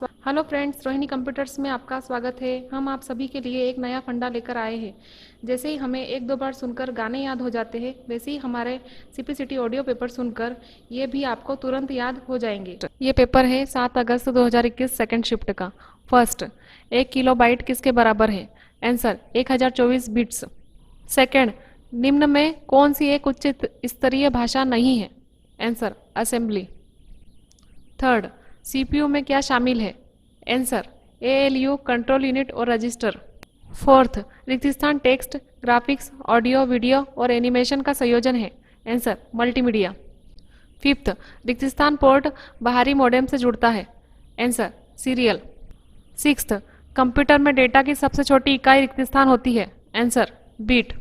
Hello friends, Rohini computers में आपका स्वागत है। हम आप सभी के लिए एक नया फंडा लेकर आए हैं। जैसे ही हमें एक दो बार सुनकर गाने याद हो जाते हैं, वैसे ही हमारे सीपीसीटी ऑडियो पेपर सुनकर ये भी आपको तुरंत याद हो जाएंगे। ये पेपर है 7 अगस्त 2021 सेकेंड शिफ्ट का। फर्स्ट, 1 किलोबाइट किसके बराबर है? Answer 1024 bits. सेकेंड, निम्न में कौन सी एक उच्च स्तरीय भाषा नहीं है? Answer assembly. थर्ड, सीपीयू में क्या शामिल है? आंसर एएलयू, कंट्रोल यूनिट और रजिस्टर। फोर्थ, रिक्त स्थान टेक्स्ट, ग्राफिक्स, ऑडियो, वीडियो और एनिमेशन का संयोजन है। Answer multimedia. फिफ्थ, रिक्त स्थान पोर्ट बाहरी मॉडेम से जुड़ता है। Answer serial. सिक्स्थ, कंप्यूटर में डेटा की सबसे छोटी इकाई रिक्त स्थान होती है। Answer beat.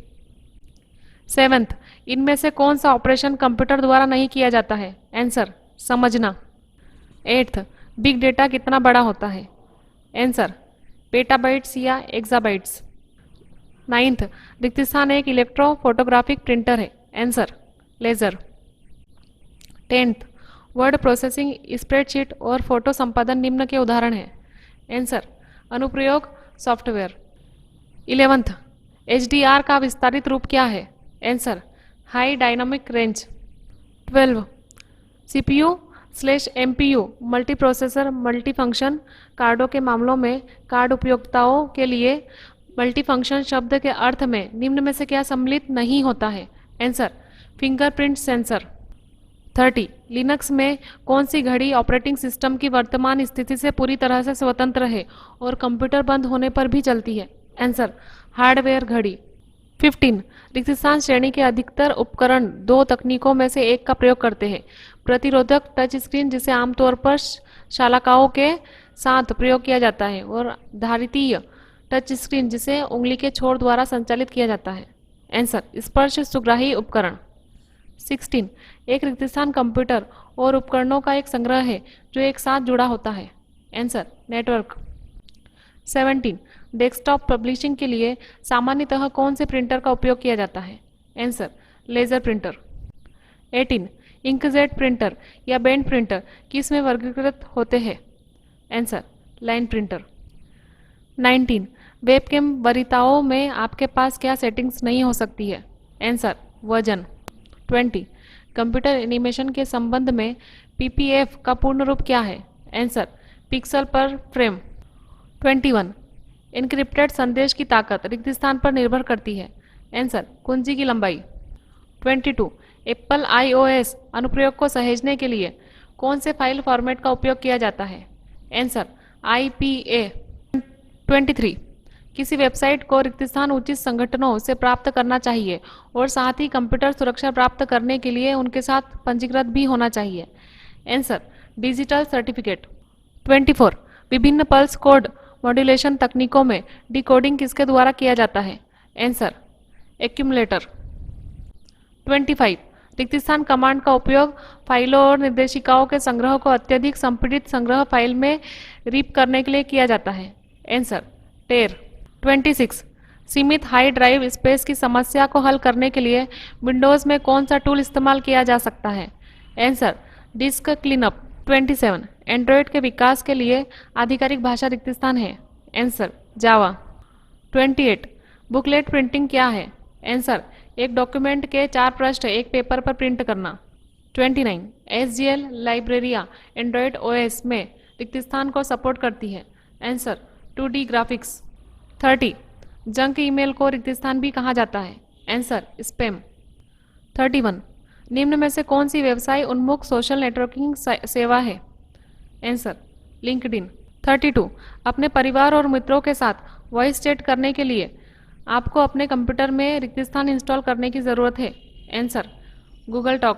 सेवेंथ, इनमें से कौन सा ऑपरेशन कंप्यूटर द्वारा नहीं किया जाता है? आंसर समझना। एट्थ, बिग डेटा कितना बड़ा होता है? आंसर पेटाबाइट्स या एक्साबाइट्स। नाइन्थ, रिक्त स्थान एक इलेक्ट्रो फोटोग्राफिक प्रिंटर है। Answer laser. Tenth, word processing, spreadsheet और फोटो संपादन निम्न के उदाहरण हैं। आंसर अनुप्रयोग सॉफ्टवेयर। 11th, HDR का विस्तारित रूप क्या है? Answer high dynamic range. 12, CPU/MPU multi processor multi function कार्डों के मामलों में कार्ड उपयोक्ताओं के लिए मल्टी फंक्शन शब्द के अर्थ में निम्न में से क्या सम्मिलित नहीं होता है? Answer fingerprint sensor. 30, लिनक्स में कौन सी घड़ी ऑपरेटिंग सिस्टम की वर्तमान स्थिति से पूरी तरह से स्वतंत्र है और कंप्यूटर बंद होने पर भी चलती है? आंसर हार्डवेयर घड़ी। 15, रिक्त स्थान श्रेणी के अधिकतर उपकरण दो तकनीकों में से एक का प्रयोग करते हैं। प्रतिरोधक टच स्क्रीन, जिसे आमतौर पर शालाकाओं के साथ प्रयोग किया जाता है, और धारितीय टच स्क्रीन, जिसे उंगली के छोर द्वारा संचालित किया जाता है। आंसर स्पर्श सुग्राही उपकरण। 16, एक रिक्त स्थान कंप्यूटर और उपकरणों का एक संग्रह है जो एक साथ जुड़ा होता है। Answer network. 17, डेस्कटॉप पब्लिशिंग के लिए सामान्यतः कौन से प्रिंटर का उपयोग किया जाता है? Answer laser printer. 18, inkjet printer या बेंड प्रिंटर किस में वर्गीकृत होते हैं? Answer line printer. 19, वेबकैम वरीयताओं में आपके पास क्या सेटिंग्स नहीं हो सकती है? आंसर वजन। 20, कंप्यूटर एनिमेशन के संबंध में पीपीएफ का पूर्ण रूप क्या है? आंसर पिक्सल पर फ्रेम। 21, इनक्रिप्टेड संदेश की ताकत रिक्त स्थान पर निर्भर करती है। आंसर कुंजी की लंबाई। 22, एप्पल iOS अनुप्रयोग को सहेजने के लिए कौन से फाइल फॉर्मेट का उपयोग किया जाता है? Answer IPA। 23, किसी वेबसाइट को रिक्त स्थान उचित संगठनों से प्राप्त करना चाहिए और साथ ही कंप्यूटर सुरक्षा प्राप्त करने के लिए उनके साथ पंजीकृत भी होना चाहिए। Answer digital certificate. 24, विभिन्न पल्स कोड मॉड्यूलेशन तकनीकों में डिकोडिंग किसके द्वारा किया जाता है? Answer accumulator. 25, रिक्त स्थान कमांड का उपयोग फाइलों और निर्देशिकाओं के संग्रह को अत्यधिक संपीड़ित संग्रह फाइल में रीप करने के लिए किया जाता है। आंसर टेर। 26, सीमित हाई ड्राइव स्पेस की समस्या को हल करने के लिए विंडोज में कौन सा टूल इस्तेमाल किया जा सकता है? Answer disc cleanup. 27, एंड्रॉयड के विकास के लिए आधिकारिक भाषा रिक्त स्थान है। आंसर जावा। 28, बुकलेट प्रिंटिंग क्या है? आंसर एक डॉक्यूमेंट के 4 पृष्ठ एक पेपर पर प्रिंट करना। 29, SGL लाइब्रेरिया एंड्रॉयड OS में रिक्त स्थान को सपोर्ट करती है। Answer 2D graphics. 30, junk email को रिक्त स्थान भी कहा जाता है। Answer spam. 31, निम्न में से कौन सी व्यवसाय उन्मुख सोशल नेटवर्किंग सेवा है? Answer LinkedIn. 32, अपने परिवार और मित्रों के साथ वॉइस चैट करने के लिए आपको अपने कंप्यूटर में रिक्त स्थान इंस्टॉल करने की ज़रूरत है। Answer Google talk.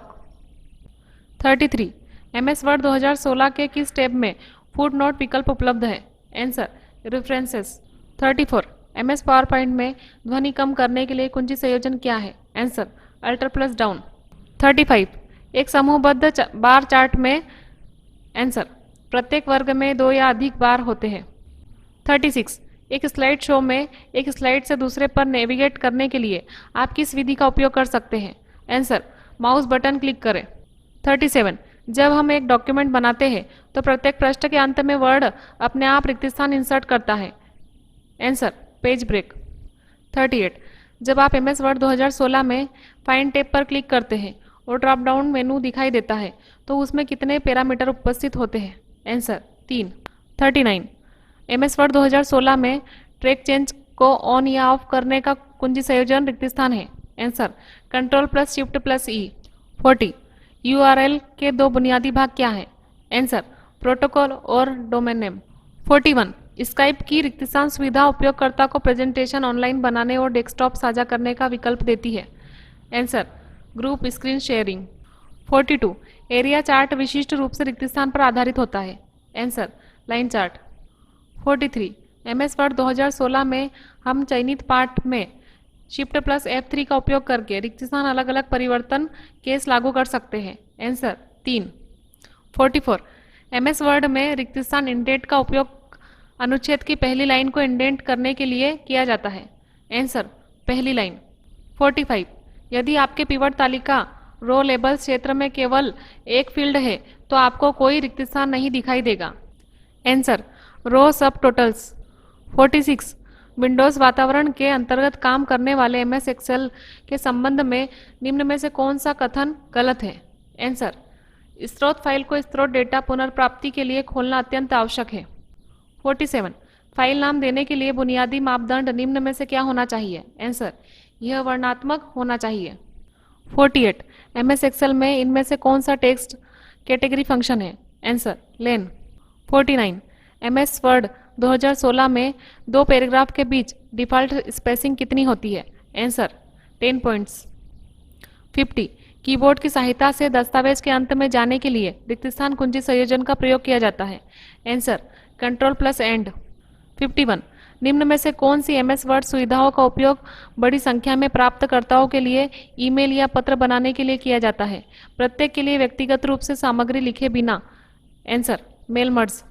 33, MS word 2016 के किस टैब में फुट नोट विकल्प उपलब्ध है? Answer references. 34, MS power point में ध्वनि कम करने के लिए कुंजी संयोजन क्या है? Answer alter plus down. 35, एक समूहबद्ध बार चार्ट में आंसर प्रत्येक वर्ग में 2 या अधिक बार होते हैं। 36, एक स्लाइड शो में एक स्लाइड से दूसरे पर नेविगेट करने के लिए आप किस विधि का उपयोग कर सकते हैं? आंसर माउस बटन क्लिक करें। 37, जब हम एक डॉक्यूमेंट बनाते हैं तो प्रत्येक पृष्ठ के अंत में वर्ड अपने आप रिक्त स्थान इंसर्ट करता है। Answer page break. 38 जब आप MS वर्ड 2016 में फाइंड टैब पर क्लिक करते हैं और ड्रॉप डाउन मेनू दिखाई देता है तो उसमें कितने पैरामीटर उपस्थित होते हैं? आंसर 3। 39 MS वर्ड 2016 में ट्रैक चेंज को ऑन या ऑफ करने का कुंजी संयोजन रिक्त स्थान है। Answer Ctrl+Shift+E। 40 URL के दो बुनियादी भाग क्या हैं? आंसर प्रोटोकॉल और डोमेन नेम। 41 स्काइप की रिक्त स्थान सुविधा उपयोगकर्ता को प्रेजेंटेशन ऑनलाइन बनाने और डेस्कटॉप साझा करने का विकल्प देती है। Answer group screen sharing. 42 area chart विशिष्ट रूप से रिक्त स्थान पर आधारित होता है। Answer line chart. 43 MS word 2016 में हम चयनित पाठ में Shift+F3 का उपयोग करके रिक्त स्थान अलग अलग परिवर्तन केस लागू कर सकते हैं। आंसर 3। 44 MS वर्ड में रिक्त स्थान इंडेंट का उपयोग अनुच्छेद की पहली लाइन को इंडेंट करने के लिए किया जाता है। आंसर पहली लाइन। 45 यदि आपके पिवट तालिका रो लेबल क्षेत्र में केवल एक फील्ड है तो आपको कोई रिक्त स्थान नहीं दिखाई देगा। आंसर रो सब टोटल्स। 46 विंडोज वातावरण के अंतर्गत काम करने वाले MS एक्सेल के संबंध में निम्न में से कौन सा कथन गलत है? आंसर स्रोत फाइल को स्रोत डेटा पुनर्प्राप्ति के लिए खोलना अत्यंत आवश्यक है। 47 फाइल नाम देने के लिए बुनियादी मापदंड निम्न में से क्या होना चाहिए? आंसर यह वर्णनात्मक होना चाहिए। 48 MS एक्सेल में इनमें से कौन सा टेक्स्ट कैटेगरी फंक्शन है? आंसर लेन। 49 MS वर्ड 2016 में दो पैराग्राफ के बीच डिफॉल्ट स्पेसिंग कितनी होती है? Answer 10 points. 50 कीबोर्ड की सहायता से दस्तावेज के अंत में जाने के लिए रिक्त स्थान कुंजी संयोजन का प्रयोग किया जाता है। Answer Ctrl+End। 51 निम्न में से कौन सी MS वर्ड सुविधाओं का उपयोग बड़ी संख्या में प्राप्तकर्ताओं के लिए ईमेल या पत्र बनाने के लिए किया जाता है, प्रत्येक के लिए व्यक्तिगत रूप से सामग्री लिखे बिना? आंसर मेल मर्ज।